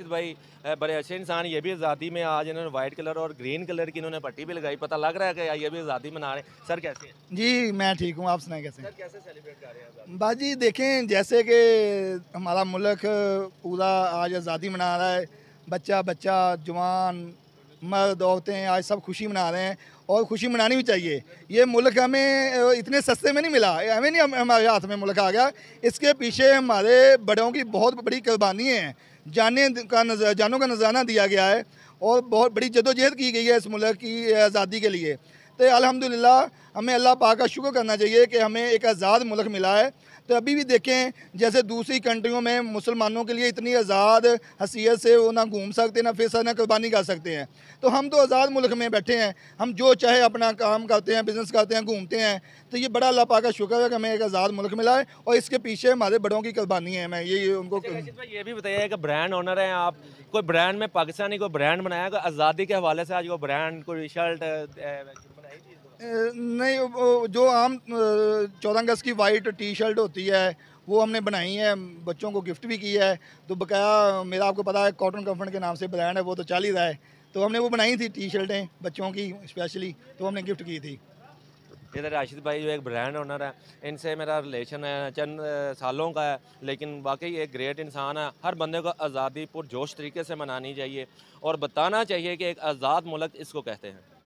भाई बड़े अच्छे इंसान, ये भी आज़ादी में आज इन्होंने वाइट कलर और ग्रीन कलर की इन्होंने पट्टी भी लगाई, पता लग रहा है कि ये भी आज़ादी मना रहे हैं। सर कैसे हैं? जी, मैं ठीक हूँ, आप सुनाएँ कैसे सर हैं? कैसे सेलिब्रेट कर रहे हैं आज़ादी? बाजी देखें, जैसे कि हमारा मुल्क पूरा आज आज़ादी मना रहा है, बच्चा-बच्चा, जवान, मर्द, औरतें आज सब खुशी मना रहे हैं और खुशी मनानी भी चाहिए। ये मुल्क हमें इतने सस्ते में नहीं मिला, हमें नहीं हमारे हाथ में मुल्क आ गया। इसके पीछे हमारे बड़ों की बहुत बड़ी कुर्बानी है, जानों का नजराना दिया गया है और बहुत बड़ी जद्दोजहद की गई है इस मुल्क की आज़ादी के लिए। तो अल्हम्दुलिल्लाह हमें अल्लाह पाक का शुक्र करना चाहिए कि हमें एक आज़ाद मुल्क मिला है। तो अभी भी देखें, जैसे दूसरी कंट्रियों में मुसलमानों के लिए इतनी आज़ाद हैसियत से वो ना घूम सकते, ना फिर सकते, ना कुर्बानी कर सकते हैं। तो हम तो आज़ाद मुल्क में बैठे हैं, हम जो चाहे अपना काम करते हैं, बिज़नेस करते हैं, घूमते हैं। तो ये बड़ा अल्लाह पाक का शुक्र है कि हमें एक आज़ाद मुल्क मिला है और इसके पीछे हमारे बड़ों की कुर्बानी है। मैं ये उनको अच्छा राशिद भाई, ये भी बताइए कि ब्रांड ओनर हैं आप, कोई ब्रांड में पाकिस्तानी कोई ब्रांड बनाया, कोई आज़ादी के हवाले से आज कोई ब्रांड, कोई शर्ट बनाई थी? नहीं, वो जो आम 14 अगस्त की वाइट टी शर्ट होती है वो हमने बनाई है, बच्चों को गिफ्ट भी की है। तो बकाया मेरा आपको पता है कॉटन कंफर्ट के नाम से ब्रांड है, वो तो चल ही रहा है। तो हमने वो बनाई थी टी शर्टें बच्चों की स्पेशली, तो हमने गिफ्ट की थी। इधर राशिद भाई जो एक ब्रांड ओनर है, इनसे मेरा रिलेशन है चंद सालों का है, लेकिन वाकई एक ग्रेट इंसान है। हर बंदे को आज़ादी पुरजोश तरीके से मनानी चाहिए और बताना चाहिए कि एक आज़ाद मुल्क इसको कहते हैं।